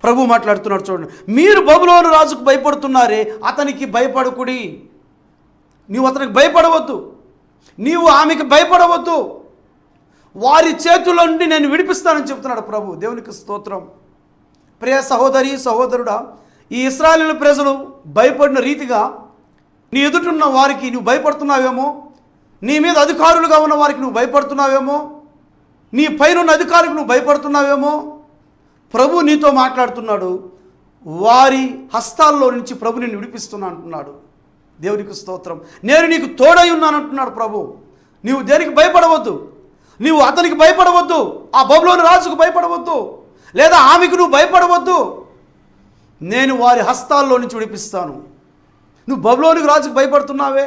ప్రభు మాట్లాడుతున్నాడు చూడండి. మీరు బబులోను రాజుకు భయపడుతున్నారే, అతనికి భయపడకుడి. నీవు అతనికి భయపడవద్దు, నీవు ఆమెకి భయపడవద్దు. వారి చేతుల నుండి నేను విడిపిస్తానని చెప్తున్నాడు ప్రభు. దేవునికి స్తోత్రం. ప్రియ సహోదరి సహోదరుడా, ఈ ఇశ్రాయేలు ప్రజలు భయపడిన రీతిగా నీ ఎదుటున్న వారికి నువ్వు భయపడుతున్నావేమో, నీ మీద అధికారులుగా ఉన్న వారికి నువ్వు భయపడుతున్నావేమో, నీ పైన అధికారులకు నువ్వు భయపడుతున్నావేమో. ప్రభు నీతో మాట్లాడుతున్నాడు. వారి హస్తాల్లో నుంచి ప్రభు నిన్ను విడిపిస్తున్నా అంటున్నాడు. దేవునికి స్తోత్రం. నేను నీకు తోడై ఉన్నాను అంటున్నాడు ప్రభు. నీవు దేనికి భయపడవద్దు, నీవు అతనికి భయపడవద్దు, ఆ బబులోను రాజుకు భయపడవద్దు, లేదా ఆమెకు నువ్వు భయపడవద్దు. నేను వారి హస్తాల్లో నుంచి విడిపిస్తాను. నువ్వు బబులోను రాజుకు భయపడుతున్నావే,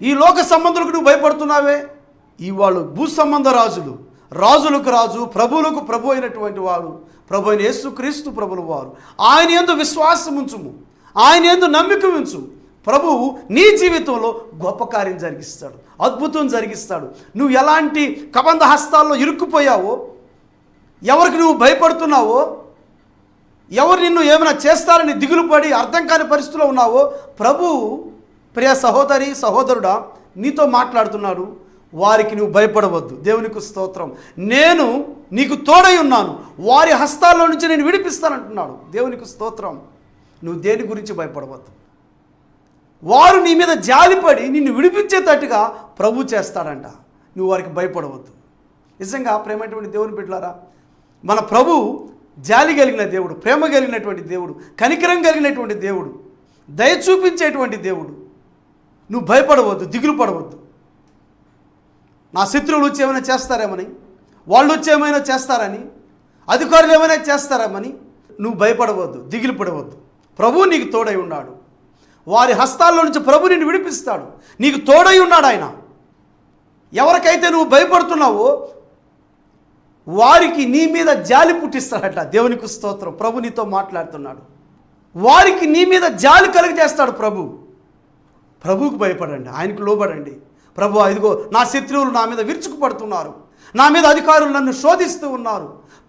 ఈ లోక సంబంధులకు నువ్వు భయపడుతున్నావే. ఈ వాళ్ళు భూ సంబంధ రాజులు, రాజులకు రాజు, ప్రభువులకు ప్రభు అయినటువంటి వారు, ప్రభు అయిన యేసుక్రీస్తు ప్రభుల వారు. ఆయన యందు విశ్వాసం ఉంచుము, ఆయన యందు నమ్మిక ఉంచు. ప్రభువు నీ జీవితంలో గొప్ప కార్యం జరిగిస్తాడు, అద్భుతం జరిగిస్తాడు. నువ్వు ఎలాంటి కబంధ హస్తాల్లో ఇరుక్కుపోయావో, ఎవరికి నువ్వు భయపడుతున్నావో, ఎవరు నిన్ను ఏమైనా చేస్తారని దిగులు పడి అర్థం కాని పరిస్థితిలో ఉన్నావో, ప్రభువు ప్రియ సహోదరి సహోదరుడా నీతో మాట్లాడుతున్నాడు. వారికి నువ్వు భయపడవద్దు. దేవునికి స్తోత్రం. నేను నీకు తోడై ఉన్నాను, వారి హస్తాల్లో నుంచి నేను విడిపిస్తానంటున్నాడు. దేవునికి స్తోత్రం. నువ్వు దేని గురించి భయపడవద్దు. వారు నీ మీద జాలిపడి నిన్ను విడిపించేటట్టుగా ప్రభు చేస్తాడంట. నువ్వు వారికి భయపడవద్దు. నిజంగా ప్రేమైనటువంటి దేవుని బిడ్డలారా, మన ప్రభు జాలి కలిగిన దేవుడు, ప్రేమ కలిగినటువంటి దేవుడు, కనికరం కలిగినటువంటి దేవుడు, దయ చూపించేటువంటి దేవుడు. నువ్వు భయపడవద్దు, దిగులు పడవద్దు. నా శత్రువులు వచ్చి ఏమైనా చేస్తారేమని, వాళ్ళు వచ్చి ఏమైనా చేస్తారని, అధికారులు ఏమైనా చేస్తారేమని నువ్వు భయపడవద్దు, దిగులు పడవద్దు. ప్రభు నీకు తోడై ఉన్నాడు. వారి హస్తాల్లో నుంచి ప్రభు నిన్ను విడిపిస్తాడు. నీకు తోడై ఉన్నాడు ఆయన. ఎవరికైతే నువ్వు భయపడుతున్నావో వారికి నీ మీద జాలి పుట్టిస్తాడట. దేవునికి స్తోత్రం. ప్రభు నీతో మాట్లాడుతున్నాడు. వారికి నీ మీద జాలి కలిగజేస్తాడు ప్రభు. ప్రభువుకు భయపడండి, ఆయనకు లోబడండి. ప్రభు ఇదిగో నా శత్రువులు నా మీద విరుచుకుపడుతున్నారు, నా మీద అధికారులు నన్ను శోధిస్తూ ఉన్నారు,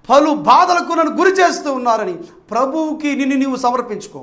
పలు బాధలకు నన్ను గురి చేస్తూ ఉన్నారని ప్రభువుకి నిన్ను నీవు సమర్పించుకో.